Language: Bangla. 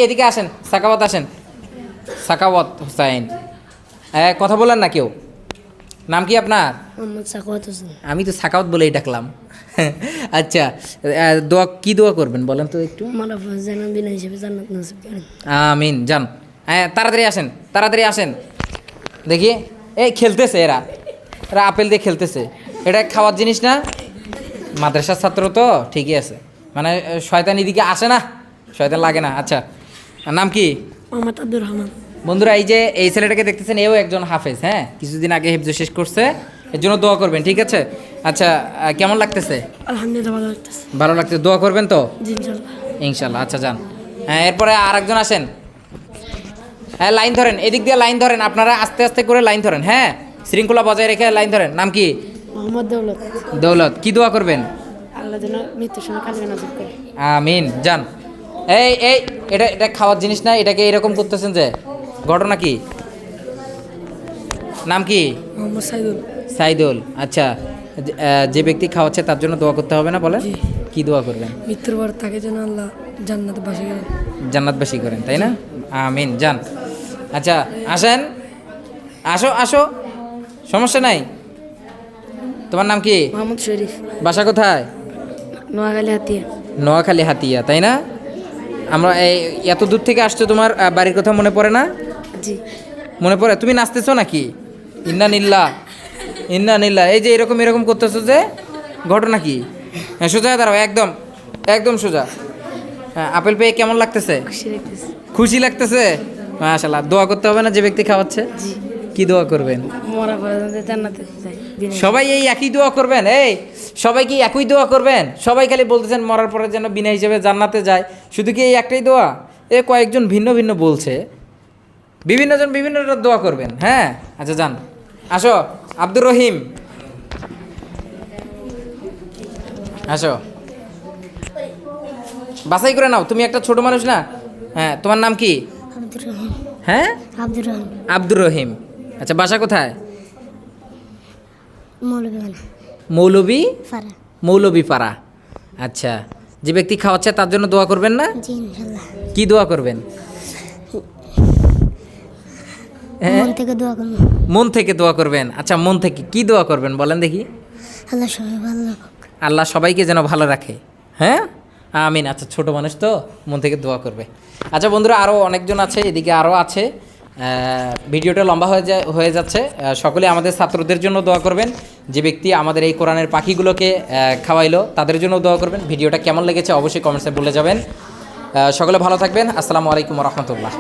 এদিকে আসেন, সাকাওয়াত আসেন, সাকাওয়াত হোসাইন। কথা বলেন না কেউ। নাম কি আপনার? মোহাম্মদ সাখাওয়াত হোসেন। আমি তো সাকাওয়াত বলেই ডাকলাম। আচ্ছা, দোয়া কি দোয়া করবেন বলেন তো একটু। মারা জানান বিনা হিসেবে জান্নাত নসিব করেন। আমিন। যান, হ্যাঁ তাড়াতাড়ি আসেন, তাড়াতাড়ি আসেন। দেখি, এই খেলতেছে এরা, এরা আপেল দিয়ে খেলতেছে। এটা খাওয়ার জিনিস না? মাদ্রাসার ছাত্র তো ঠিকই আছে, মানে শয়তান এদিকে আসে না, শয়তান লাগে না। আচ্ছা, নাম কি? মোহাম্মদ আব্দুর রহমান। বন্ধুরা, এই যে এই ছেলেটাকে দেখতেছেন, এও একজন হাফেজ। হ্যাঁ, কিছুদিন আগে হিফজ শেষ করছে, এর জন্য দোয়া করবেন, ঠিক আছে? আচ্ছা, কেমন লাগতেছে? আলহামদুলিল্লাহ ভালো লাগতেছে। ভালো লাগতেছে, দোয়া করবেন তো জি ইনশাআল্লাহ। ইনশাল্লাহ। আচ্ছা যান। হ্যাঁ, এরপরে আর একজন আসেন। হ্যাঁ, লাইন ধরেন, এদিক দিয়ে লাইন ধরেন, আপনারা আস্তে আস্তে করে লাইন ধরেন। হ্যাঁ, শৃঙ্খলা বজায় রেখে লাইন ধরেন। নাম কি? মোহাম্মদ দৌলত। দৌলত। কি দোয়া করবেন? আল্লাহ যেন মৃত্যুর সময় কালকে নজর করে। আমিন। যান। এই এই এটা এটা খাওয়ার জিনিস না, এটাকে এরকম করতেছেন যে, ঘটনা কি? নাম কি? মোহাম্মদ সাইদুল। সাইদুল। আচ্ছা, যে ব্যক্তি খাওয়াচ্ছে তার জন্য দোয়া করতে হবে না, বলেন কি দোয়া করবেন? মৃত্যুর পর তাকে যেন আল্লাহ জান্নাতে বাসী করেন। জান্নাতবাসী করেন, তাই না? আমিন। যান। আচ্ছা, আসেন, আসো আসো, সমস্যা নাই। তোমার নাম কি? মোহাম্মদ শরীফ। বাসা কোথায়? নোয়াখালী হাতিয়া। নোয়াখালী হাতিয়া, তাই না? আমরা এই এত দূর থেকে আসছো, তোমার বাড়ির কথা মনে পড়ে না? জি মনে পড়ে? তুমি নাচতেছো নাকি? ইন্না নিল্লা, ইন্না নিল্লা। এই যে এরকম এরকম করতেছো যে, ঘটনা কি? হ্যাঁ, সোজা হয়ে দাঁড়াও, একদম একদম সোজা। হ্যাঁ, আপেল পেয়ে কেমন লাগতেছে? খুশি লাগতেছে। খুশি লাগতেছে? মাশাআল্লাহ। দোয়া করতে হবে না যে ব্যক্তি খাওয়াচ্ছে? জি। কি দোয়া করবেন? মরা পরে যেন জান্নাতে যাই। সবাই এই একই দোয়া করবেন? এই সবাই কি একই দোয়া করবেন? সবাই খালি বলতেছেন মরার পরে যেন বিনা হিসেবে জান্নাতে যায়, শুধু কি এই একটাই দোয়া? এ কয়েকজন ভিন্ন ভিন্ন বলছে, বিভিন্নজন বিভিন্ন দোয়া করবেন। হ্যাঁ, আচ্ছা যান, আসো। আব্দুর রহিম, আসো, বাছাই করে নাও। তুমি একটা ছোট মানুষ না? হ্যাঁ, তোমার নাম কি? আব্দুর রহিম। হ্যাঁ, আব্দুর রহিম। আব্দুর রহিম। আচ্ছা, বাসা কোথায়? মৌলভীবালা। মৌলভী ফারা। মৌলভীপাড়া। আচ্ছা, যে ব্যক্তি খাওয়াচ্ছে তার জন্য দোয়া করবেন না? জি ইনশাআল্লাহ। কি দোয়া করবেন? মন থেকে দোয়া করব। মন থেকে দোয়া করবেন। আচ্ছা, মন থেকে কি দোয়া করবেন বলেন দেখি। আল্লাহ সবাই ভালো রাখুক। আল্লাহ সবাইকে যেন ভালো রাখে। হ্যাঁ, আমিন। আচ্ছা, ছোট মানুষ তো মন থেকে দোয়া করবে। আচ্ছা বন্ধুরা, আরও অনেকজন আছে, এদিকে আরও আছে। ভিডিওটা লম্বা হয়ে যাচ্ছে। সকলে আমাদের ছাত্রদের জন্য দোয়া করবেন, যে ব্যক্তি আমাদের এই কোরআনের পাখিগুলোকে খাওয়াইলো তাদের জন্য দোয়া করবেন। ভিডিওটা কেমন লেগেছে অবশ্যই কমেন্টসে বলে যাবেন। সকলে ভালো থাকবেন। আসসালামু আলাইকুম রহমতুল্লাহ।